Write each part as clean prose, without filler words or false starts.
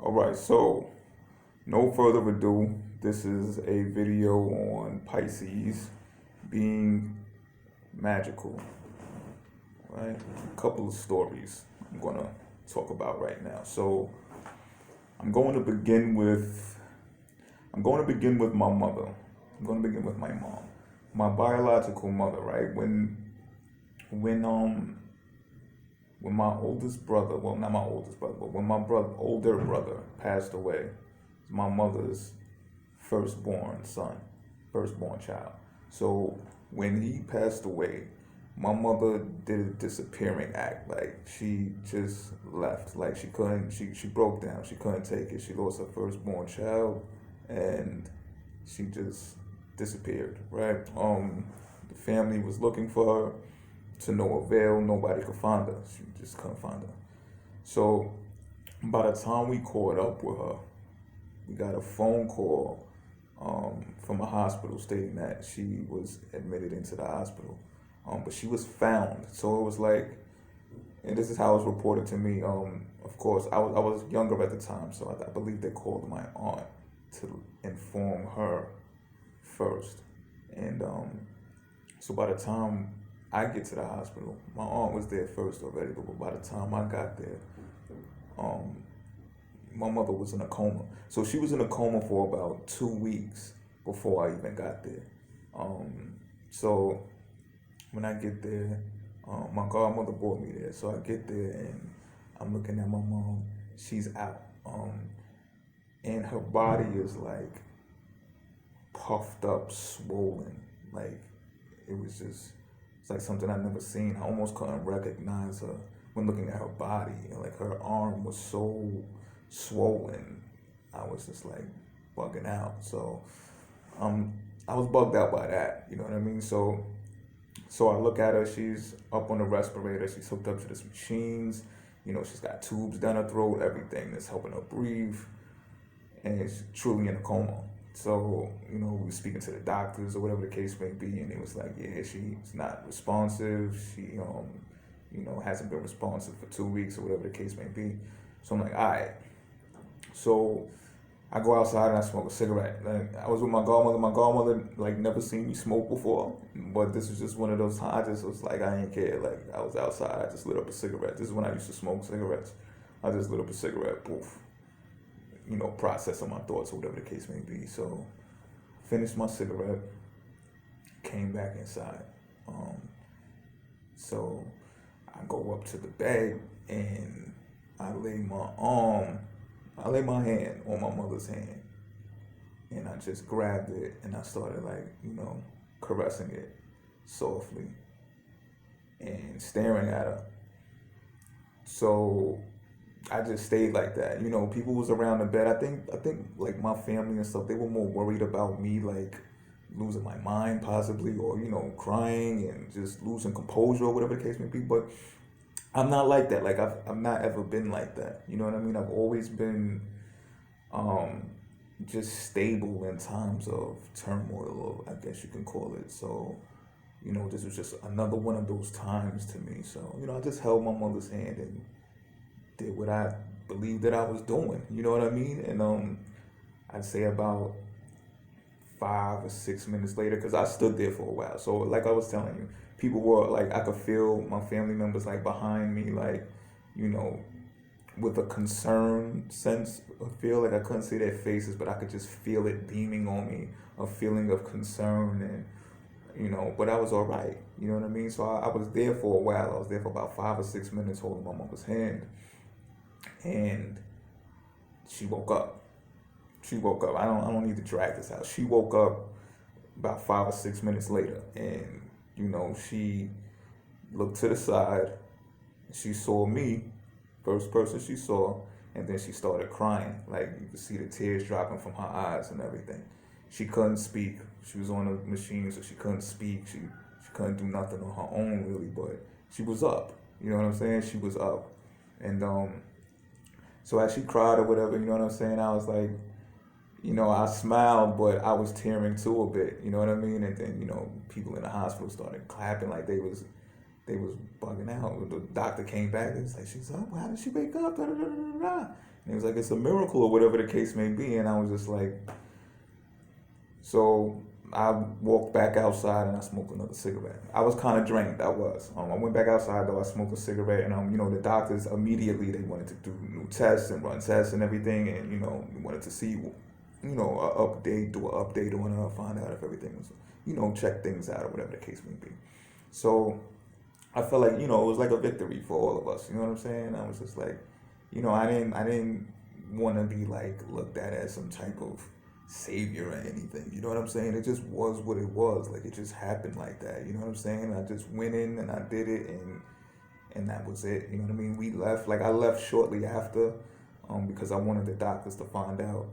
All right, so no further ado, this is a video on Pisces being magical, right? A couple of stories I'm gonna talk about right now. So I'm going to begin with I'm going to begin with my mother. I'm going to begin with my mom, my biological mother, right? When um when my oldest brother, well, not my oldest brother, but when my older brother passed away, my mother's firstborn son, firstborn child. So when he passed away, my mother did a disappearing act. Like she just left. Like she broke down. She couldn't take it. She lost her firstborn child and she just disappeared, right? The family was looking for her to no avail. Nobody could find her. She just couldn't find her. So by the time we caught up with her, we got a phone call from a hospital stating that she was admitted into the hospital. But she was found. So it was like, and this is how it was reported to me. Of course, I was younger at the time, so I believe they called my aunt to inform her first. And so by the time I get to the hospital, my aunt was there first already. But by the time I got there, um, my mother was in a coma. So she was in a coma for about 2 weeks before I even got there. Um, so when I get there, my godmother brought me there. So I get there and I'm looking at my mom. She's out. And her body is like puffed up, swollen. Like it was just, it's like something I'd never seen. I almost couldn't recognize her when looking at her body. And like her arm was so swollen. I was just like bugging out. So um, I was bugged out by that. You know what I mean? So I look at her. She's up on the respirator. She's hooked up to this machines. You know, she's got tubes down her throat. Everything that's helping her breathe, and it's truly in a coma. So, you know, we were speaking to the doctors or whatever the case may be, and it was like, yeah, she's not responsive. She, hasn't been responsive for 2 weeks or whatever the case may be. So I'm like, all right. So I go outside and I smoke a cigarette. Like, I was with my godmother. My godmother like never seen me smoke before, but this was just one of those times. I just was like, I ain't care. Like I was outside. I just lit up a cigarette. This is when I used to smoke cigarettes. I just lit up a cigarette. Poof. Processing my thoughts or whatever the case may be. So, finished my cigarette, came back inside. So, I go up to the bed and I lay my hand on my mother's hand, and I just grabbed it and I started caressing it softly and staring at her. So I just stayed like that. People was around the bed. I think like my family and stuff, they were more worried about me like losing my mind possibly, or crying and just losing composure or whatever the case may be. But I'm not like that. Like I've not ever been like that. You know what I mean? I've always been um just stable in times of turmoil, or I guess you can call it. So this was just another one of those times to me. So I just held my mother's hand and did what I believed that I was doing. You know what I mean? And I'd say about 5 or 6 minutes later, because I stood there for a while. So like I was telling you, people were like, I could feel my family members like behind me, like you know, with a concerned sense of feel. Like I couldn't see their faces, but I could just feel it beaming on me, a feeling of concern and. But I was all right. You know what I mean? So I was there for a while. I was there for about 5 or 6 minutes holding my mother's hand. And she woke up. She woke up. I don't need to drag this out. She woke up about 5 or 6 minutes later, and she looked to the side. She saw me, first person she saw, and then she started crying. Like you could see the tears dropping from her eyes and everything. She couldn't speak. She was on the machine, so she couldn't speak. She couldn't do nothing on her own really, but she was up. You know what I'm saying? She was up, and so as she cried or whatever, you know what I'm saying? I was like, I smiled, but I was tearing too a bit. You know what I mean? And then people in the hospital started clapping like they was bugging out. The doctor came back and was like, she's up. How did she wake up? Da, da, da, da, da. And he was like, it's a miracle or whatever the case may be. And I was just like, so I walked back outside and I smoked another cigarette. I was kind of drained. I was. I went back outside though. I smoked a cigarette, and the doctors immediately they wanted to do new tests and run tests and everything, and wanted to see, an update, do an update on her, find out if everything was, check things out or whatever the case may be. So I felt like it was like a victory for all of us. You know what I'm saying? I was just like, I didn't want to be like looked at as some type of savior or anything. You know what I'm saying? It just was what it was. Like it just happened like that. You know what I'm saying? I just went in and I did it, and that was it. You know what I mean? We left. Like I left shortly after, because I wanted the doctors to find out,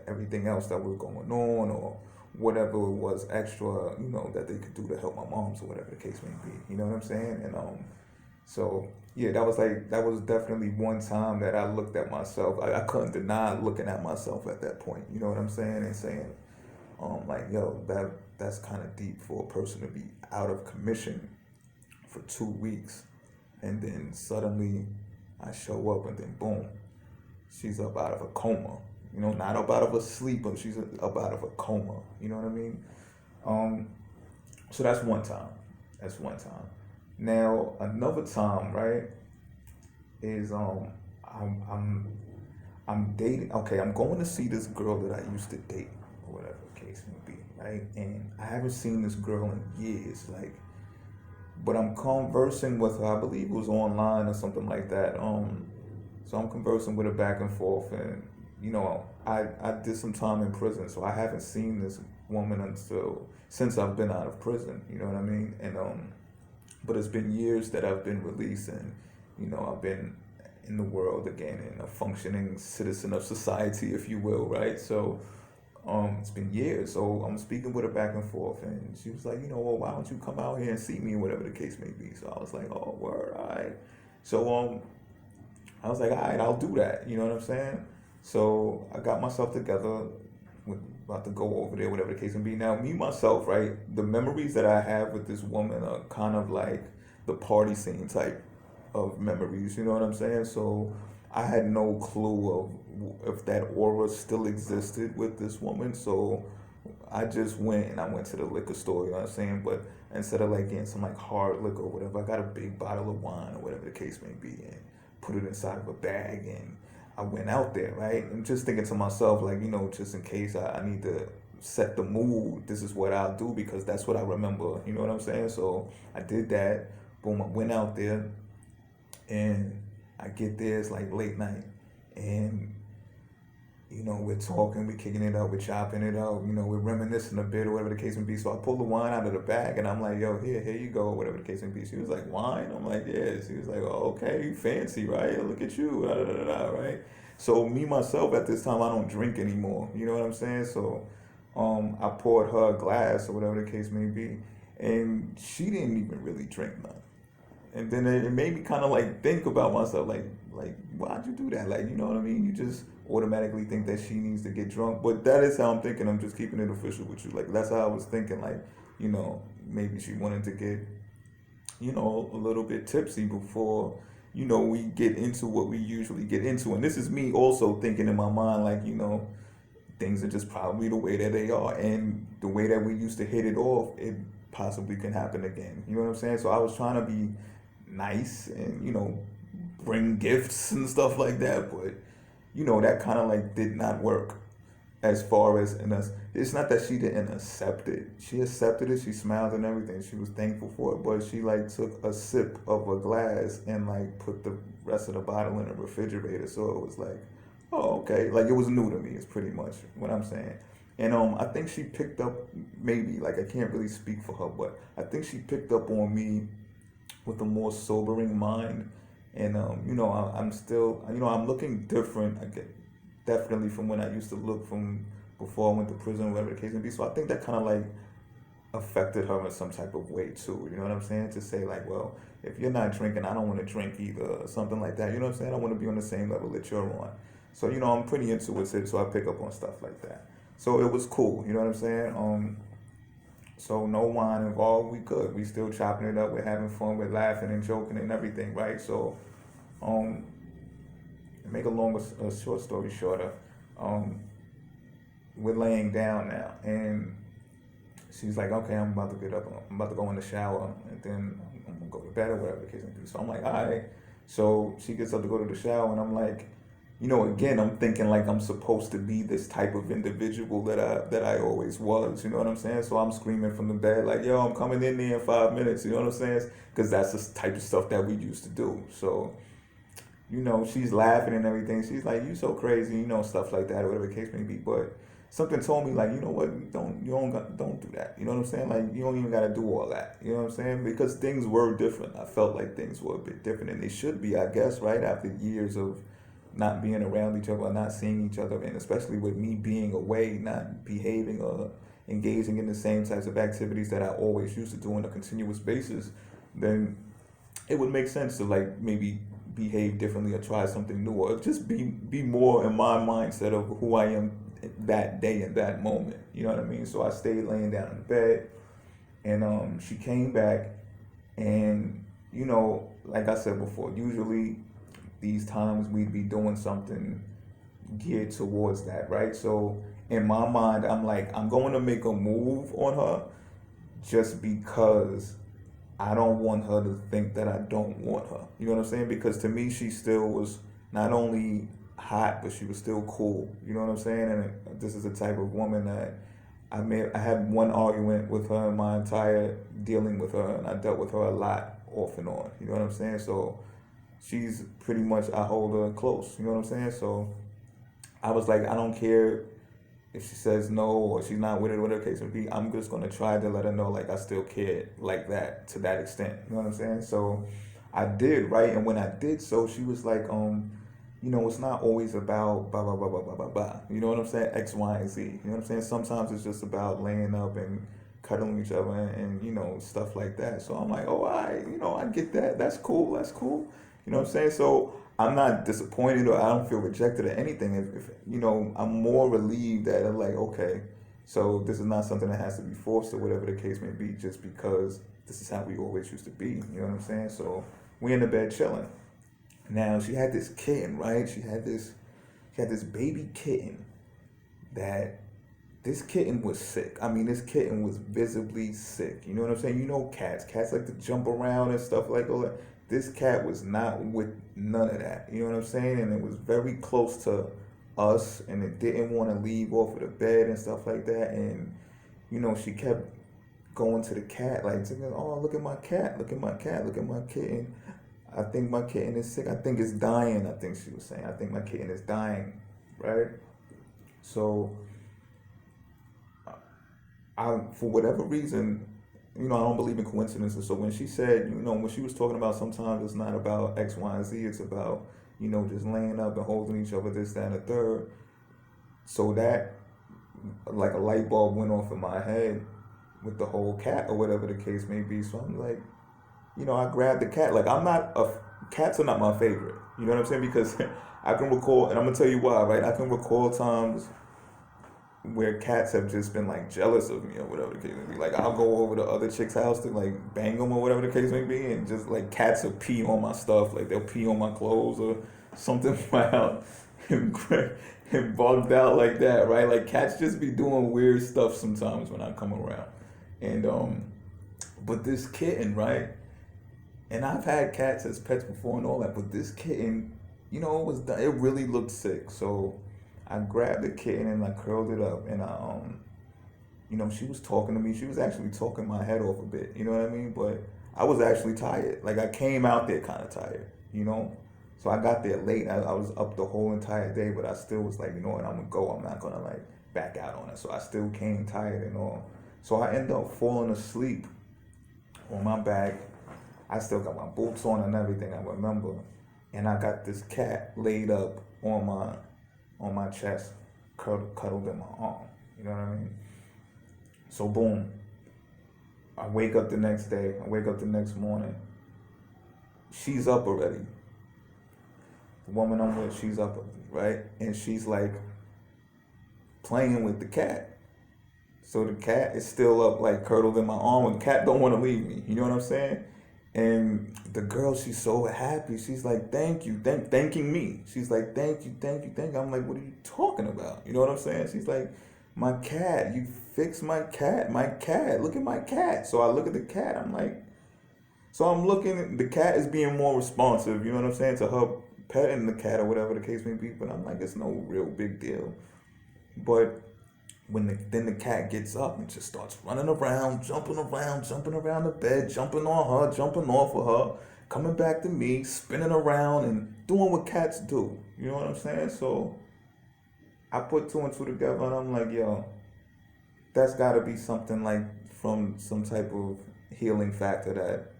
everything else that was going on or whatever it was extra, that they could do to help my moms or whatever the case may be. You know what I'm saying? And so yeah, that was definitely one time that I looked at myself. I couldn't deny looking at myself at that point. You know what I'm saying? And saying, like, yo, that's kind of deep for a person to be out of commission for 2 weeks, and then suddenly I show up, and then boom, she's up out of a coma. Not up out of a sleep, but she's up out of a coma. You know what I mean? So that's one time. That's one time. Now another time, right, is I'm dating. Okay, I'm going to see this girl that I used to date, or whatever the case may be, right? And I haven't seen this girl in years, like, but I'm conversing with her. I believe it was online or something like that. So I'm conversing with her back and forth, and I did some time in prison, so I haven't seen this woman since I've been out of prison. You know what I mean? And but it's been years that I've been released, and I've been in the world again and a functioning citizen of society, if you will, right? So it's been years. So I'm speaking with her back and forth, and she was like, well, why don't you come out here and see me, whatever the case may be. So I was like, oh, word, all right. So I was like, all right, I'll do that. You know what I'm saying? So I got myself together, about to go over there, whatever the case may be. Now, me, myself, right, the memories that I have with this woman are kind of like the party scene type of memories, you know what I'm saying? So I had no clue of if that aura still existed with this woman. So I just went to the liquor store, you know what I'm saying? But instead of like getting some like hard liquor or whatever, I got a big bottle of wine or whatever the case may be, and put it inside of a bag, and I went out there, right? And just thinking to myself, like, just in case I need to set the mood, this is what I'll do, because that's what I remember, you know what I'm saying? So I did that. Boom, I went out there, and I get there, it's like late night, and we're talking, we're kicking it up, we're chopping it up, we're reminiscing a bit or whatever the case may be. So I pulled the wine out of the bag, and I'm like, yo, here you go, whatever the case may be. She was like, wine? I'm like, yeah. She was like, oh, okay, you fancy, right? Look at you, da, da, da, da, right? So me, myself, at this time, I don't drink anymore. You know what I'm saying? So I poured her a glass or whatever the case may be, and she didn't even really drink none. And then it made me kind of like think about myself, like why'd you do that? Like, you know what I mean? You just automatically think that she needs to get drunk, but that is how I'm thinking. I'm just keeping it official with you. Like that's how I was thinking. Like, maybe she wanted to get, a little bit tipsy before, we get into what we usually get into. And this is me also thinking in my mind, like, things are just probably the way that they are, and the way that we used to hit it off, it possibly can happen again. You know what I'm saying? So I was trying to be nice and bring gifts and stuff like that, but that kind of like did not work. As far as, and it's not that she didn't accept it. She accepted it. She smiled and everything. She was thankful for it, but she like took a sip of a glass and like put the rest of the bottle in the refrigerator. So it was like, oh, okay, like it was new to me. It's pretty much what I'm saying. And I think she picked up, maybe, like I can't really speak for her, but I think she picked up on me with a more sobering mind. And I'm still, I'm looking different. I get definitely from when I used to look from before I went to prison, whatever the case may be. So I think that kind of like affected her in some type of way too. You know what I'm saying? To say like, well, if you're not drinking, I don't want to drink either, or something like that. You know what I'm saying? I want to be on the same level that you're on. So I'm pretty intuitive, so I pick up on stuff like that. So it was cool. You know what I'm saying? So no wine involved. We good. We still chopping it up. We're having fun. We're laughing and joking and everything, right? So, make a short story shorter, um, we're laying down now, and she's like, okay, I'm about to get up. I'm about to go in the shower, and then I'm gonna go to bed or whatever the case may be. So I'm like, all right. So she gets up to go to the shower, and I'm like, again, I'm thinking like I'm supposed to be this type of individual that I always was. You know what I'm saying? So I'm screaming from the bed like, yo, I'm coming in there in 5 minutes. You know what I'm saying? Because that's the type of stuff that we used to do. So she's laughing and everything. She's like, "You so crazy," stuff like that, or whatever the case may be. But something told me, like, you know what, don't do that. You know what I'm saying? Like, you don't even gotta do all that. You know what I'm saying? Because things were different. I felt like things were a bit different, and they should be, I guess, right after years of not being around each other, not seeing each other, and especially with me being away, not behaving or engaging in the same types of activities that I always used to do on a continuous basis, then it would make sense to like maybe behave differently or try something new or just be more in my mindset of who I am that day in that moment. You know what I mean? So I stayed laying down in bed, and she came back, and like I said before, usually these times we'd be doing something geared towards that, right? So in my mind, I'm like, I'm going to make a move on her just because I don't want her to think that I don't want her. You know what I'm saying? Because to me, she still was not only hot, but she was still cool. You know what I'm saying? And this is the type of woman that I had one argument with her in my entire dealing with her, and I dealt with her a lot off and on. You know what I'm saying? So she's pretty much, I hold her close. You know what I'm saying? So I was like, I don't care if she says no or she's not with it, whatever the case may be. I'm just gonna try to let her know like I still care like that to that extent. You know what I'm saying? So I did, right? And when I did so, she was like, it's not always about blah blah blah blah blah blah blah. You know what I'm saying? X, Y, and Z. You know what I'm saying? Sometimes it's just about laying up and cuddling each other and stuff like that. So I'm like, oh, I get that. That's cool. That's cool. You know what I'm saying? So I'm not disappointed or I don't feel rejected or anything. If I'm more relieved that I'm like, okay, so this is not something that has to be forced or whatever the case may be, just because this is how we always used to be. You know what I'm saying? So we in the bed chilling. Now she had this kitten, right? She had this baby kitten that this kitten was sick. I mean, this kitten was visibly sick. You know what I'm saying? Cats. Cats like to jump around and stuff like all that. This cat was not with none of that. You know what I'm saying? And it was very close to us, and it didn't want to leave off of the bed and stuff like that. And, she kept going to the cat, like, oh, look at my cat, look at my cat, look at my kitten. I think my kitten is sick. I think it's dying, I think she was saying. I think my kitten is dying, right? So, for whatever reason, I don't believe in coincidences. So when she said, when she was talking about sometimes it's not about X, Y, and Z, it's about, just laying up and holding each other, this, that, and the third. So that, like a light bulb went off in my head with the whole cat or whatever the case may be. So I'm like, I grabbed the cat. Like, cats are not my favorite. You know what I'm saying? Because I can recall, and I'm going to tell you why, right? I can recall times where cats have just been like jealous of me or whatever the case may be. Like, I'll go over to other chicks' house to like bang them or whatever the case may be, and just like cats will pee on my stuff. Like, they'll pee on my clothes or something wild and bugged out like that, right? Like, cats just be doing weird stuff sometimes when I come around. And but this kitten, right? And I've had cats as pets before and all that, but this kitten, it really looked sick. So I grabbed the kitten and I curled it up, and she was talking to me. She was actually talking my head off a bit, you know what I mean? But I was actually tired. Like, I came out there kind of tired, So I got there late. I was up the whole entire day, but I still was like, you know what, I'm gonna go. I'm not gonna like back out on it. So I still came tired and all. So I ended up falling asleep on my back. I still got my boots on and everything, I remember. And I got this cat laid up on my chest, cuddled in my arm. You know what I mean? So boom. I wake up the next day. I wake up the next morning. She's up already. The woman I'm with, she's up already, right? And she's like playing with the cat. So the cat is still up, like, cuddled in my arm, and the cat don't want to leave me. You know what I'm saying? And the girl, she's so happy. She's like, "Thank you, thanking me." She's like, "Thank you, thank you, thank you." I'm like, "What are you talking about?" You know what I'm saying? She's like, "My cat, you fixed my cat, my cat. Look at my cat." So I look at the cat. I'm like, so I'm looking. The cat is being more responsive. You know what I'm saying, to her petting the cat or whatever the case may be. But I'm like, it's no real big deal. But then the cat gets up and just starts running around, jumping around the bed, jumping on her, jumping off of her, coming back to me, spinning around and doing what cats do. You know what I'm saying? So I put two and two together and I'm like, yo, that's gotta be something like from some type of healing factor that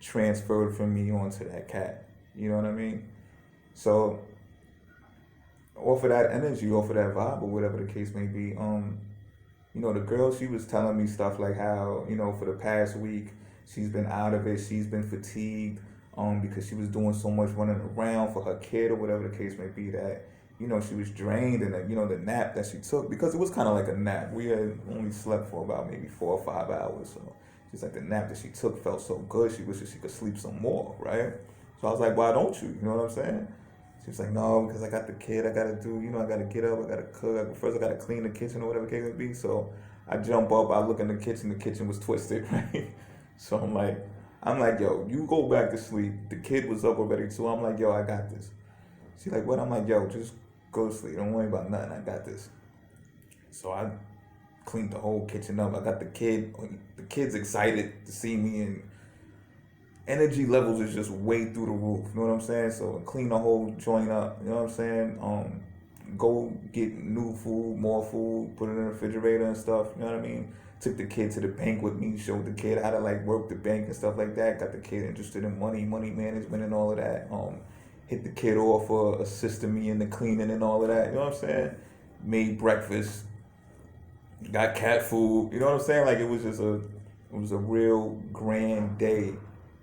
transferred from me onto that cat. You know what I mean? So off of that energy, off of that vibe, or whatever the case may be, the girl, she was telling me stuff like how, for the past week, she's been out of it, she's been fatigued, because she was doing so much running around for her kid or whatever the case may be, that, she was drained, and that, the nap that she took, because it was kind of like a nap. We had only slept for about maybe 4 or 5 hours, so she's like, the nap that she took felt so good, she wishes she could sleep some more, right? So I was like, why don't you? You know what I'm saying? She was like, no, because I got the kid. I gotta do, I gotta get up. I gotta cook. First, I gotta clean the kitchen or whatever the case may be. So I jump up. I look in the kitchen. The kitchen was twisted, right? So I'm like, yo, you go back to sleep. The kid was up already, so I'm like, yo, I got this. She's like, what? I'm like, yo, just go to sleep. Don't worry about nothing. I got this. So I cleaned the whole kitchen up. I got the kid. The kid's excited to see me, and energy levels is just way through the roof. You know what I'm saying? So clean the whole joint up. You know what I'm saying? Go get new food, more food, put it in the refrigerator and stuff. You know what I mean? Took the kid to the bank with me, showed the kid how to like work the bank and stuff like that. Got the kid interested in money management and all of that. Hit the kid off for assisting me in the cleaning and all of that. You know what I'm saying? Made breakfast, got cat food. You know what I'm saying? Like it was a real grand day,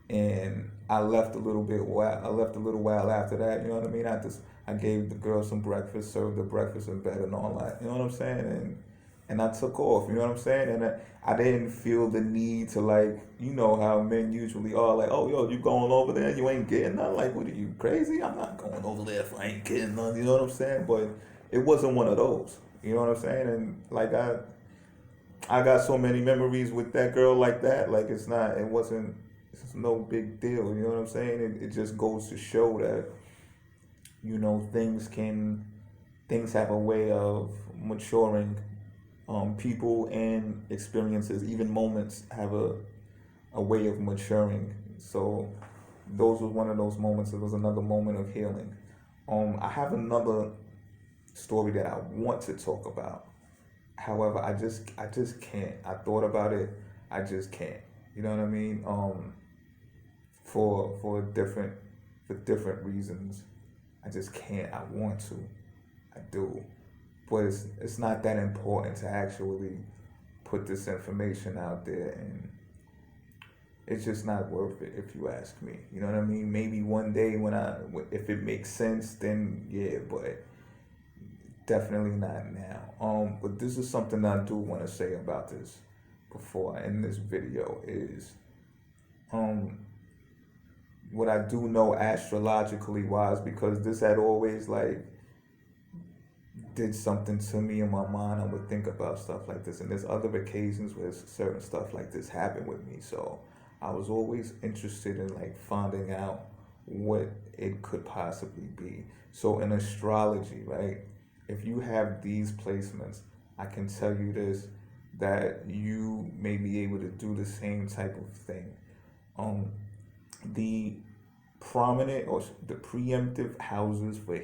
and I left a little bit while I left a little while after that. You know what I mean? I gave the girl some breakfast, served the breakfast in bed and all that. You know what I'm saying? And I took off. You know what I'm saying? And I didn't feel the need to, like, how men usually are, like, oh yo, you going over there? You ain't getting none. Like, what are you, crazy? I'm not going over there if I ain't getting none. You know what I'm saying? But it wasn't one of those. You know what I'm saying? And like I got so many memories with that girl like that. Like it's no big deal. You know what I'm saying? It just goes to show that, things have a way of maturing. People and experiences, even moments, have a way of maturing. So those was one of those moments. It was another moment of healing. I have another story that I want to talk about. However, I just can't. I thought about it. I just can't. You know what I mean? For different reasons, I just can't. I want to. I do. But it's not that important to actually put this information out there, and it's just not worth it, if you ask me. You know what I mean? Maybe one day if it makes sense, then yeah, but definitely not now. But this is something I do want to say about this before I end this video is, what I do know astrologically wise, because this had always like did something to me in my mind. I would think about stuff like this, and there's other occasions where certain stuff like this happened with me. So I was always interested in like finding out what it could possibly be. So in astrology, right? If you have these placements, I can tell you this, that you may be able to do the same type of thing. The prominent or the preemptive houses for